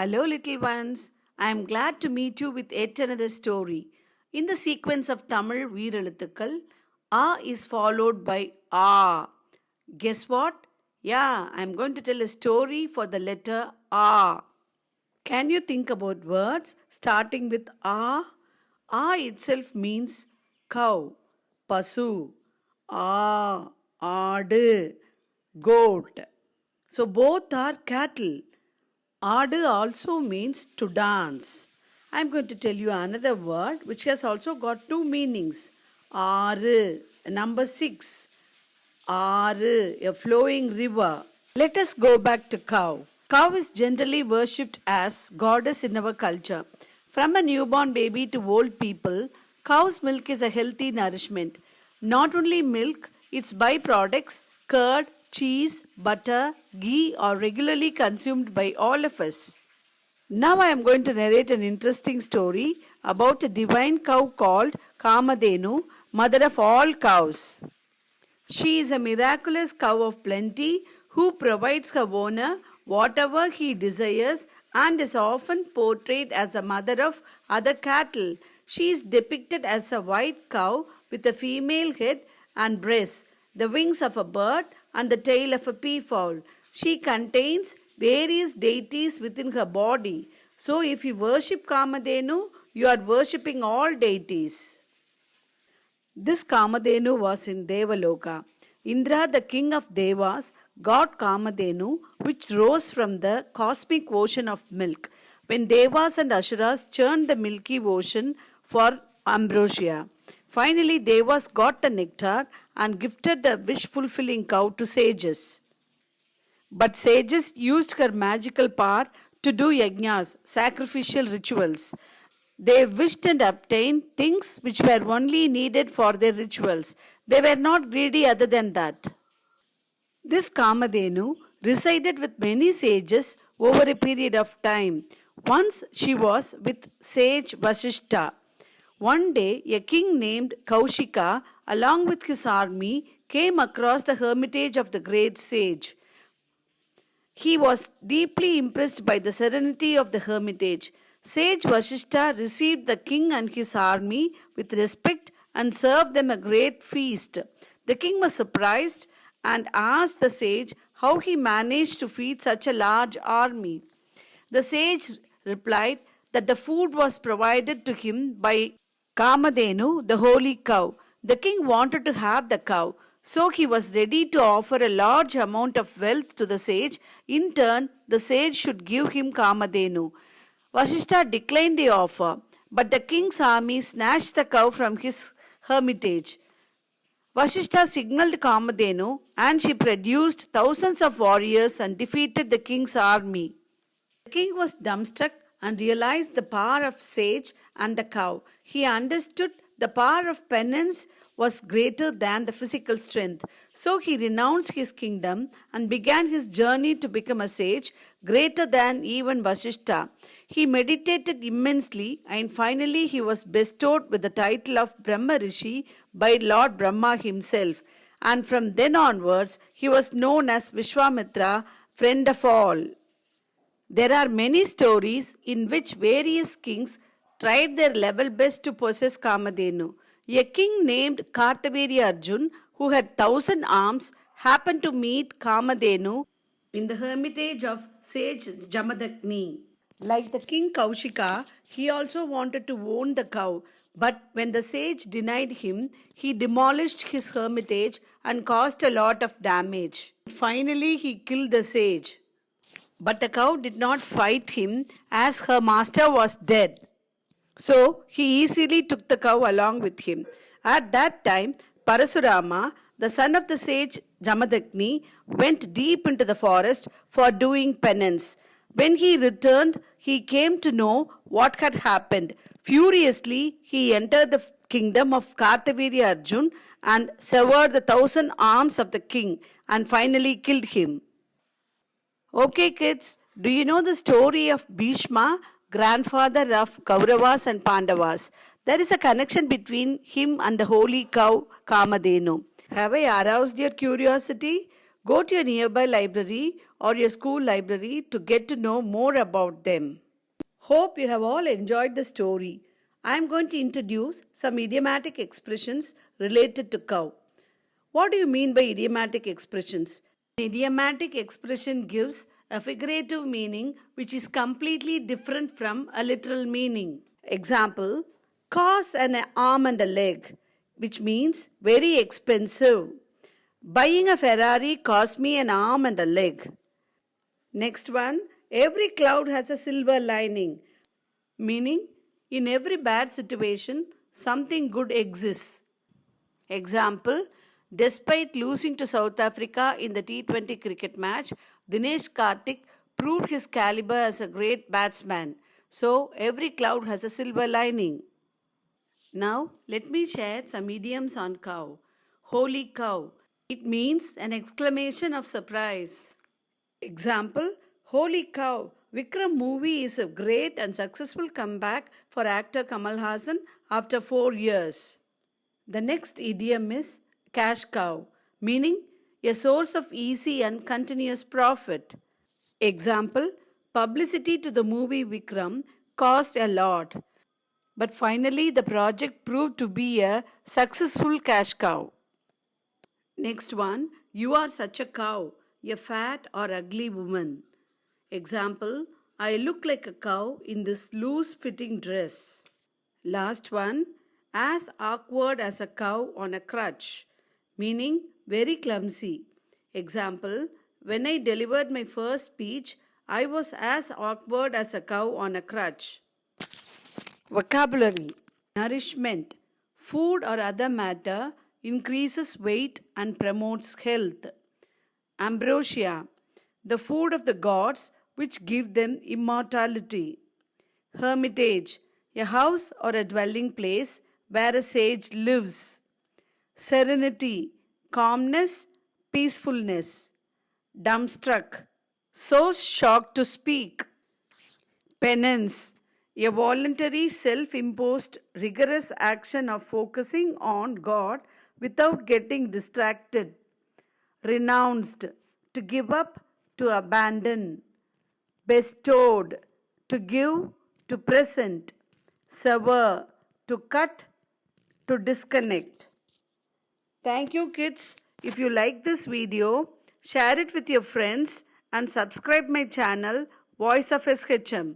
Hello, little ones. I am glad to meet you with yet another story. In the sequence of Tamil Veeraluttukal, A is followed by A. Guess what? Yeah, I am going to tell a story for the letter A. Can you think about words starting with A? A itself means cow, pasu, aadu, goat. So both are cattle. Adu also means to dance. I am going to tell you another word which has also got two meanings. Aru, number 6. Aru, a flowing river. Let us go back to cow. Cow is generally worshipped as goddess in our culture. From a newborn baby to old people, cow's milk is a healthy nourishment. Not only milk, its byproducts, curd, cheese, butter, ghee are regularly consumed by all of us. Now I am going to narrate an interesting story about a divine cow called Kamadhenu, mother of all cows. She is a miraculous cow of plenty who provides her owner whatever he desires and is often portrayed as the mother of other cattle. She is depicted as a white cow with a female head and breasts, the wings of a bird and the tail of a peafowl. She contains various deities within her body. So if you worship Kamadhenu, you are worshipping all deities. This Kamadhenu was in Devaloka. Indra, the king of Devas, got Kamadhenu, which rose from the cosmic ocean of milk, when Devas and Asuras churned the milky ocean for ambrosia. Finally, Devas got the nectar and gifted the wish-fulfilling cow to sages. But sages used her magical power to do yajnas, sacrificial rituals. They wished and obtained things which were only needed for their rituals. They were not greedy other than that. This Kamadhenu resided with many sages over a period of time. Once she was with sage Vashista. One day, a king named Kaushika, along with his army, came across the hermitage of the great sage. He was deeply impressed by the serenity of the hermitage. Sage Vashista received the king and his army with respect and served them a great feast. The king was surprised and asked the sage how he managed to feed such a large army. The sage replied that the food was provided to him by Kamadhenu, the holy cow. The king wanted to have the cow, so he was ready to offer a large amount of wealth to the sage. In turn, the sage should give him Kamadhenu. Vashista declined the offer, but the king's army snatched the cow from his hermitage. Vashista signaled Kamadhenu and she produced thousands of warriors and defeated the king's army. The king was dumbstruck and realized the power of sage and the cow. He understood the power of penance was greater than the physical strength. So he renounced his kingdom and began his journey to become a sage, greater than even Vashista. He meditated immensely and finally he was bestowed with the title of Brahma Rishi by Lord Brahma himself. And from then onwards, he was known as VishwMithra, friend of all. There are many stories in which various kings tried their level best to possess Kamadhenu. A king named Arjun, who had 1,000 arms, happened to meet Kamadhenu in the hermitage of sage Jamadagni. Like the king Kaushika, he also wanted to own the cow, but when the sage denied him, he demolished his hermitage and caused a lot of damage. Finally, he killed the sage. But the cow did not fight him as her master was dead. So he easily took the cow along with him. At that time, Parasurama, the son of the sage Jamadagni, went deep into the forest for doing penance. When he returned, he came to know what had happened. Furiously, he entered the kingdom of Arjun and severed the 1,000 arms of the king and finally killed him. Okay kids, do you know the story of Bhishma, grandfather of Kauravas and Pandavas? There is a connection between him and the holy cow Kamadhenu. Have I aroused your curiosity? Go to your nearby library or your school library to get to know more about them. Hope you have all enjoyed the story. I am going to introduce some idiomatic expressions related to cow. What do you mean by idiomatic expressions? An idiomatic expression gives a figurative meaning which is completely different from a literal meaning. Example, cost an arm and a leg, which means very expensive. Buying a Ferrari cost me an arm and a leg. Next one, every cloud has a silver lining, meaning in every bad situation, something good exists. Example, despite losing to South Africa in the T20 cricket match, Dinesh Karthik proved his caliber as a great batsman. So, every cloud has a silver lining. Now, let me share some idioms on cow. Holy cow. It means an exclamation of surprise. Example, holy cow, Vikram movie is a great and successful comeback for actor Kamal Hassan after 4 years. The next idiom is cash cow, meaning a source of easy and continuous profit. Example, publicity to the movie Vikram cost a lot, but finally the project proved to be a successful cash cow. Next one, you are such a cow, a fat or ugly woman. Example, I look like a cow in this loose fitting dress. Last one, as awkward as a cow on a crutch, meaning very clumsy. Example, when I delivered my first speech, I was as awkward as a cow on a crutch. Vocabulary. Nourishment. Food or other matter increases weight and promotes health. Ambrosia. The food of the gods which give them immortality. Hermitage. A house or a dwelling place where a sage lives. Serenity. Calmness, peacefulness. Dumbstruck. So shocked to speak. Penance. A voluntary self-imposed rigorous action of focusing on God without getting distracted. Renounced. To give up, to abandon. Bestowed. To give, to present. Sever. To cut, to disconnect. Thank you, kids. If you like this video, share it with your friends and subscribe my channel Voice of SHM.